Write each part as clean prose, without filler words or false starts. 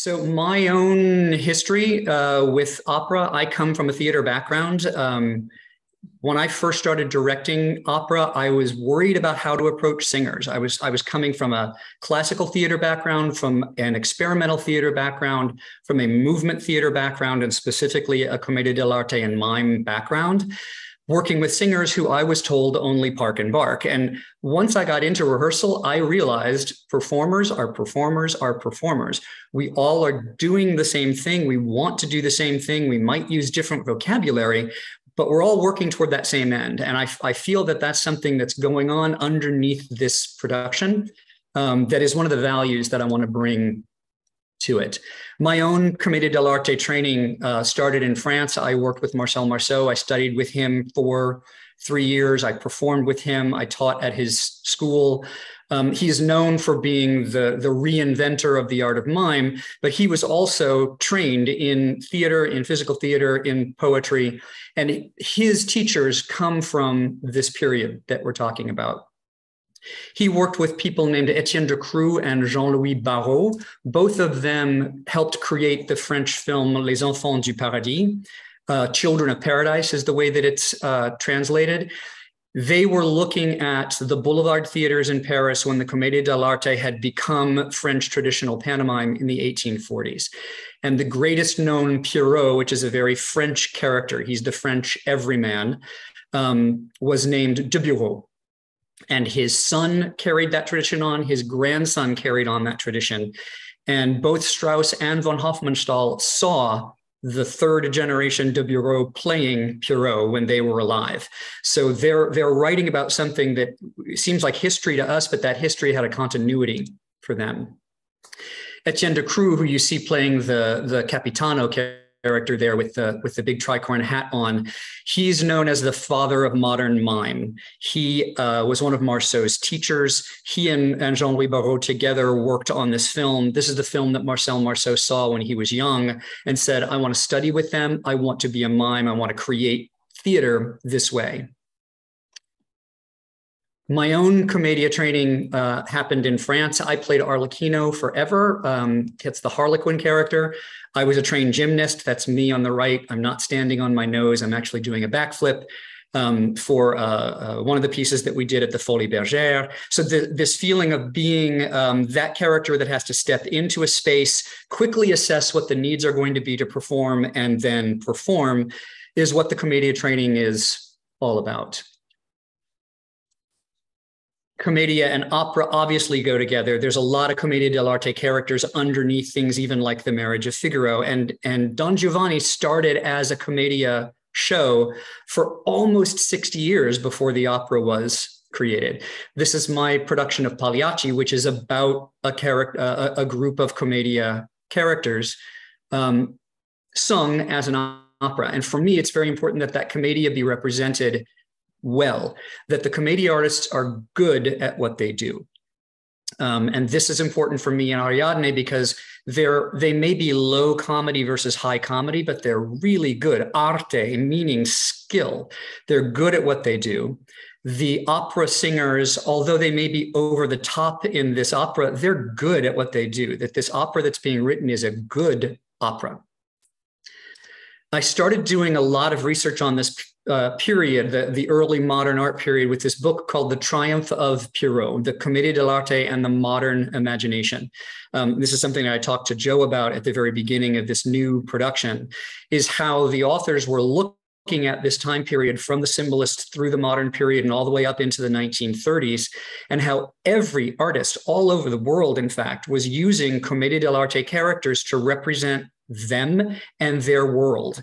So my own history with opera, I come from a theater background. When I first started directing opera, I was worried about how to approach singers. I was coming from a classical theater background, from an experimental theater background, from a movement theater background, and specifically a commedia dell'arte and mime background, working with singers who I was told only park and bark. And once I got into rehearsal, I realized performers are performers are performers. We all are doing the same thing. We want to do the same thing. We might use different vocabulary, but we're all working toward that same end. And I feel that that's something that's going on underneath this production that is one of the values that I want to bring to it. My own commedia dell'arte training started in France. I worked with Marcel Marceau. I studied with him for 3 years. I performed with him. I taught at his school. He's known for being the reinventor of the art of mime, but he was also trained in theater, in physical theater, in poetry. And his teachers come from this period that we're talking about. He worked with people named Étienne de Croo and Jean-Louis Barrault. Both of them helped create the French film Les Enfants du Paradis. Children of Paradise is the way that it's translated. They were looking at the boulevard theaters in Paris when the Commedia dell'arte had become French traditional pantomime in the 1840s. And the greatest known Pierrot, which is a very French character, he's the French everyman, was named de Bureau. And his son carried that tradition on, his grandson carried on that tradition. And both Strauss and von Hofmannsthal saw the third generation de Bureau playing Pierrot when they were alive. So they're writing about something that seems like history to us, but that history had a continuity for them. Étienne de Croo, who you see playing the Capitano character there with the big tricorn hat on, he's known as the father of modern mime. He was one of Marceau's teachers. He and Jean-Louis Barrault together worked on this film. This is the film that Marcel Marceau saw when he was young and said, I want to study with them. I want to be a mime. I want to create theater this way. My own commedia training happened in France. I played Arlecchino forever. It's the Harlequin character. I was a trained gymnast. That's me on the right. I'm not standing on my nose. I'm actually doing a backflip for one of the pieces that we did at the Folies Bergère. So this feeling of being that character that has to step into a space, quickly assess what the needs are going to be to perform, and then perform is what the commedia training is all about. Commedia and opera obviously go together. There's a lot of commedia dell'arte characters underneath things, even like The Marriage of Figaro. And Don Giovanni started as a commedia show for almost 60 years before the opera was created. This is my production of Pagliacci, which is about a group of commedia characters sung as an opera. And for me, it's very important that that commedia be represented well, that the commedia artists are good at what they do. And this is important for me in Ariadne because they may be low comedy versus high comedy, but they're really good. Arte, meaning skill. They're good at what they do. The opera singers, although they may be over the top in this opera, they're good at what they do, that this opera that's being written is a good opera. I started doing a lot of research on this period, the early modern art period, with this book called The Triumph of Pierrot, the Commedia dell'arte and the Modern Imagination. This is something that I talked to Joe about at the very beginning of this new production, is how the authors were looking at this time period from the symbolists through the modern period and all the way up into the 1930s, and how every artist all over the world, in fact, was using Commedia dell'arte characters to represent them and their world.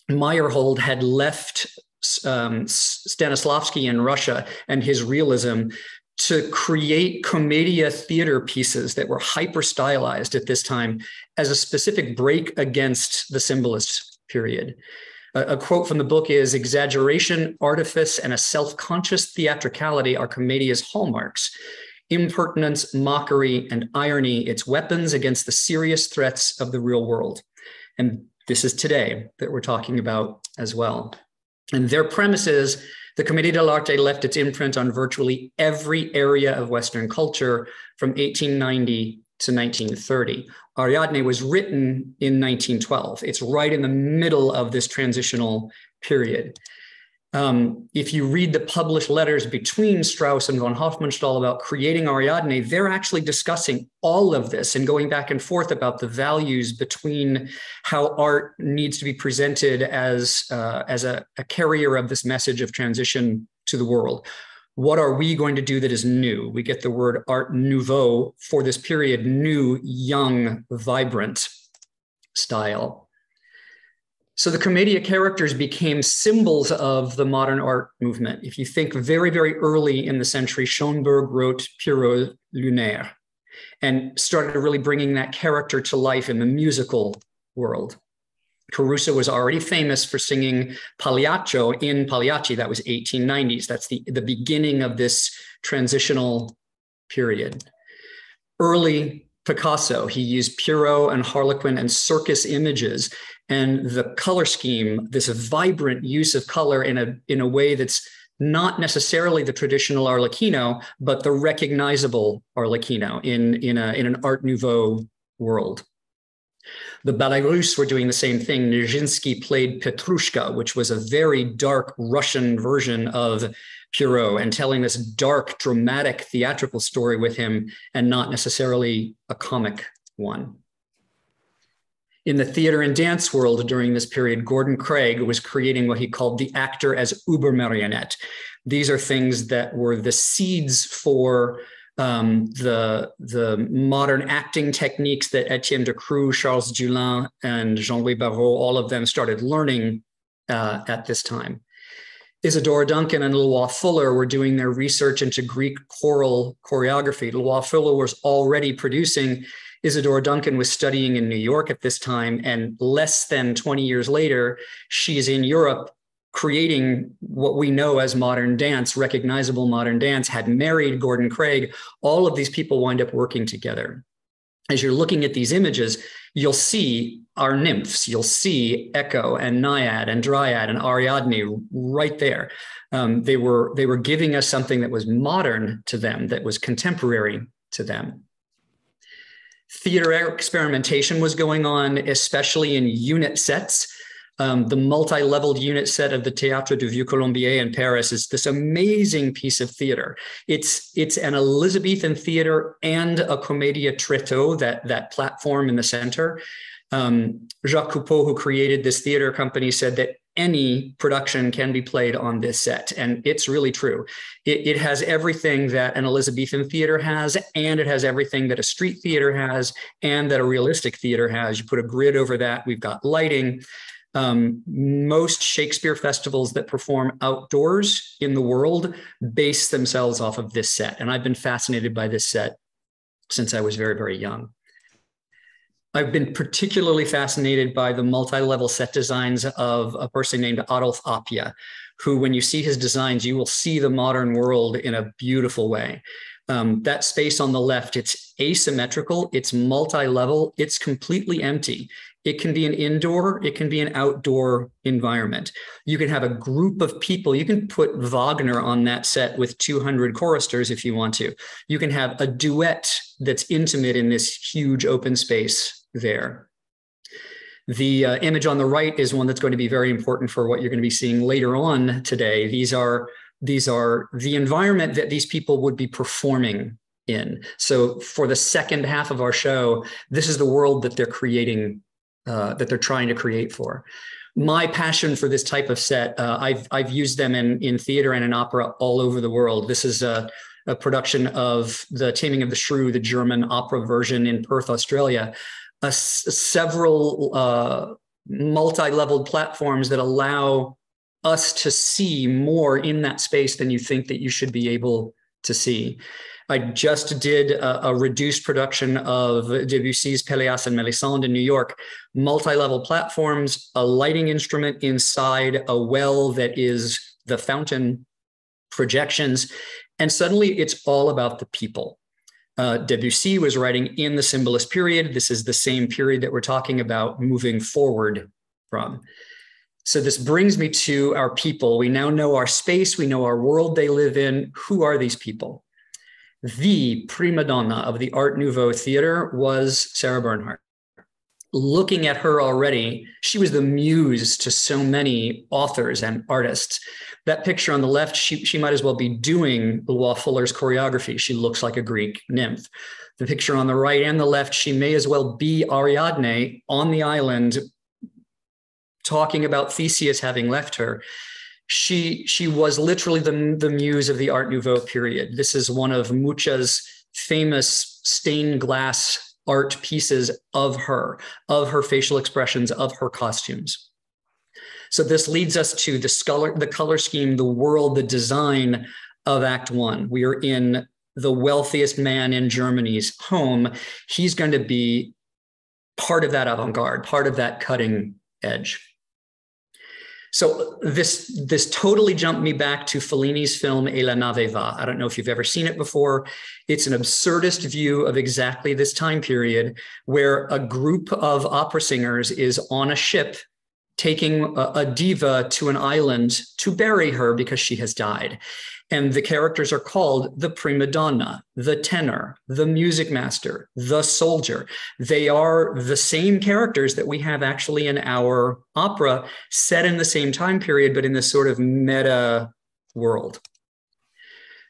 Meyerhold had left Stanislavski in Russia and his realism to create commedia theater pieces that were hyper stylized at this time as a specific break against the symbolist period. A quote from the book is, "Exaggeration, artifice, and a self-conscious theatricality are commedia's hallmarks. Impertinence, mockery, and irony, its weapons against the serious threats of the real world." And this is today that we're talking about as well. And their premise is the Commedia dell'arte left its imprint on virtually every area of Western culture from 1890 to 1930. Ariadne was written in 1912. It's right in the middle of this transitional period. If you read the published letters between Strauss and von Hofmannsthal about creating Ariadne, they're actually discussing all of this and going back and forth about the values between how art needs to be presented as a carrier of this message of transition to the world. What are we going to do that is new? We get the word art nouveau for this period, new, young, vibrant style. So the commedia characters became symbols of the modern art movement. If you think very, very early in the century, Schoenberg wrote Pierrot Lunaire and started really bringing that character to life in the musical world. Caruso was already famous for singing Pagliaccio in Pagliacci. That was 1890s. That's the beginning of this transitional period. Early Picasso, he used Pierrot and Harlequin and circus images, and the color scheme, this vibrant use of color in a way that's not necessarily the traditional Arlecchino, but the recognizable Arlecchino in an Art Nouveau world. The Ballet Russe were doing the same thing. Nijinsky played Petrushka, which was a very dark Russian version of Pierrot, and telling this dark, dramatic, theatrical story with him, and not necessarily a comic one. In the theater and dance world during this period, Gordon Craig was creating what he called the actor as Übermarionette. These are things that were the seeds for the modern acting techniques that Etienne Decroux, Charles Dulin, and Jean-Louis Barrault, all of them started learning at this time. Isadora Duncan and Leroy Fuller were doing their research into Greek choral choreography. Leroy Fuller was already producing. Isadora Duncan was studying in New York at this time, and less than 20 years later, she's in Europe creating what we know as modern dance, recognizable modern dance, had married Gordon Craig. All of these people wind up working together. As you're looking at these images, you'll see our nymphs, you'll see Echo and Naiad and Dryad and Ariadne right there. They were giving us something that was modern to them, that was contemporary to them. Theater experimentation was going on, especially in unit sets. The multi-leveled unit set of the Théâtre du Vieux-Colombier in Paris is this amazing piece of theater. It's an Elizabethan theater and a commedia tréteaux, that platform in the center. Jacques Coupeau, who created this theater company, said that any production can be played on this set. And it's really true. It has everything that an Elizabethan theater has, and it has everything that a street theater has, and that a realistic theater has. You put a grid over that, we've got lighting. Most Shakespeare festivals that perform outdoors in the world base themselves off of this set. And I've been fascinated by this set since I was very, very young. I've been particularly fascinated by the multi-level set designs of a person named Adolf Appia, who, when you see his designs, you will see the modern world in a beautiful way. That space on the left, it's asymmetrical, it's multi-level, it's completely empty. It can be an indoor, it can be an outdoor environment. You can have a group of people. You can put Wagner on that set with 200 choristers if you want to. You can have a duet that's intimate in this huge open space there. The image on the right is one that's going to be very important for what you're going to be seeing later on today. These are the environment that these people would be performing in. So for the second half of our show, this is the world that they're creating, that they're trying to create for. My passion for this type of set, I've used them in theater and in opera all over the world. This is a production of The Taming of the Shrew, the German opera version in Perth, Australia. Several multi-leveled platforms that allow us to see more in that space than you think that you should be able to see. I just did a reduced production of Debussy's Pelléas and Mélisande in New York. Multi-level platforms, a lighting instrument inside a well that is the fountain, projections, and suddenly it's all about the people. Debussy was writing in the symbolist period. This is the same period that we're talking about moving forward from. So this brings me to our people. We now know our space. We know our world they live in. Who are these people? The prima donna of the Art Nouveau theater was Sarah Bernhardt. Looking at her already, she was the muse to so many authors and artists. That picture on the left, she might as well be doing Lois Fuller's choreography. She looks like a Greek nymph. The picture on the right and the left, she may as well be Ariadne on the island talking about Theseus having left her. She was literally the muse of the Art Nouveau period. This is one of Mucha's famous stained glass art pieces of her facial expressions, of her costumes. So this leads us to the color scheme, the world, the design of Act One. We are in the wealthiest man in Germany's home. He's going to be part of that avant-garde, part of that cutting edge. So this totally jumped me back to Fellini's film Et la nave va. I don't know if you've ever seen it before. It's an absurdist view of exactly this time period where a group of opera singers is on a ship taking a diva to an island to bury her because she has died. And the characters are called the prima donna, the tenor, the music master, the soldier. They are the same characters that we have actually in our opera, set in the same time period, but in this sort of meta world.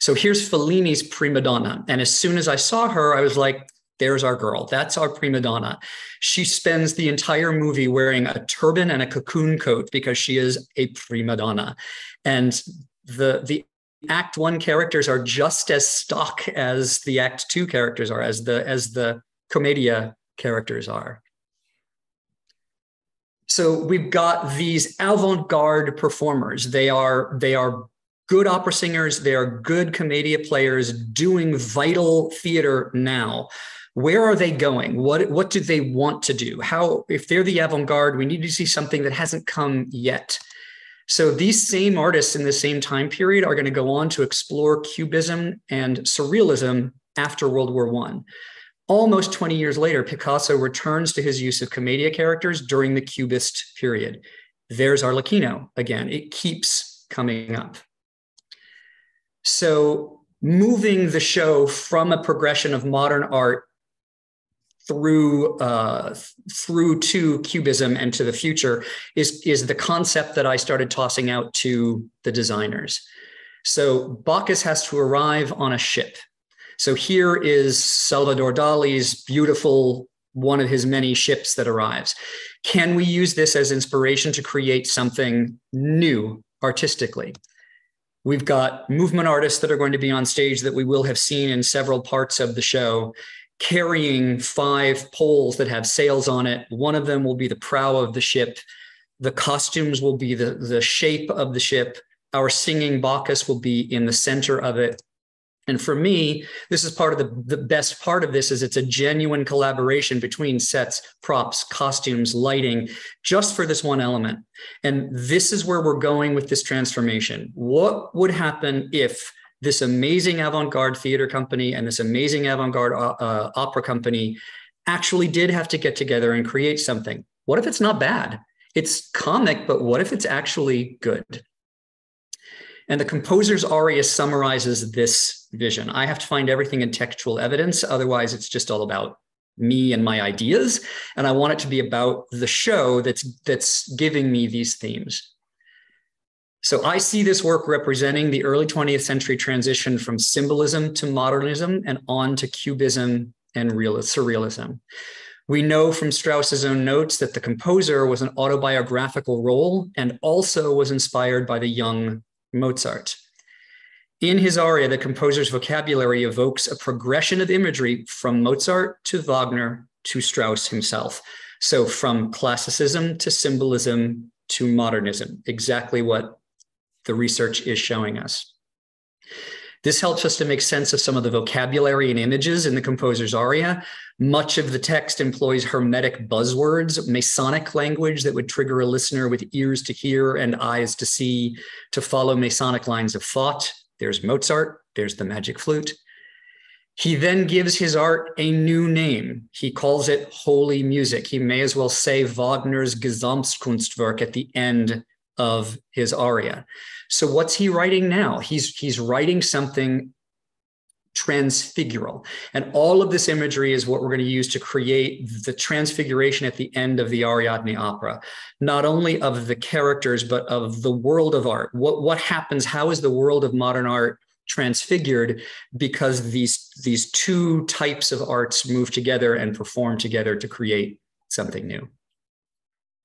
So here's Fellini's prima donna. And as soon as I saw her, I was like, there's our girl. That's our prima donna. She spends the entire movie wearing a turban and a cocoon coat because she is a prima donna. And the Act One characters are just as stock as the Act Two characters are, as the Commedia characters are. So we've got these avant-garde performers. They are good opera singers. They are good Commedia players doing vital theater now. Where are they going? What do they want to do? How, if they're the avant-garde, we need to see something that hasn't come yet. So these same artists in the same time period are going to go on to explore Cubism and Surrealism after World War I. Almost 20 years later, Picasso returns to his use of Commedia characters during the Cubist period. There's Arlecchino again. It keeps coming up. So moving the show from a progression of modern art through to Cubism and to the future is the concept that I started tossing out to the designers. So Bacchus has to arrive on a ship. So here is Salvador Dali's beautiful, one of his many ships that arrives. Can we use this as inspiration to create something new artistically? We've got movement artists that are going to be on stage that we will have seen in several parts of the show, carrying 5 poles that have sails on it. One of them will be the prow of the ship. The costumes will be the shape of the ship. Our singing Bacchus will be in the center of it. And for me, this is part of the best part of this is it's a genuine collaboration between sets, props, costumes, lighting, just for this one element. And this is where we're going with this transformation. What would happen if this amazing avant-garde theater company and this amazing avant-garde opera company actually did have to get together and create something? What if it's not bad? It's comic, but what if it's actually good? And the composer's aria summarizes this vision. I have to find everything in textual evidence. Otherwise, it's just all about me and my ideas. And I want it to be about the show that's giving me these themes. So I see this work representing the early 20th century transition from symbolism to modernism and on to Cubism and surrealism. We know from Strauss's own notes that the composer was an autobiographical role and also was inspired by the young Mozart. In his aria, the composer's vocabulary evokes a progression of imagery from Mozart to Wagner to Strauss himself. So from classicism to symbolism to modernism, exactly what the research is showing us. This helps us to make sense of some of the vocabulary and images in the composer's aria. Much of the text employs hermetic buzzwords, Masonic language that would trigger a listener with ears to hear and eyes to see, to follow Masonic lines of thought. There's Mozart, there's the magic flute. He then gives his art a new name. He calls it holy music. He may as well say Wagner's Gesamtkunstwerk at the end of his aria. So what's he writing now? He's writing something transfigural. And all of this imagery is what we're going to use to create the transfiguration at the end of the Ariadne opera, not only of the characters, but of the world of art. What happens? How is the world of modern art transfigured because these two types of arts move together and perform together to create something new?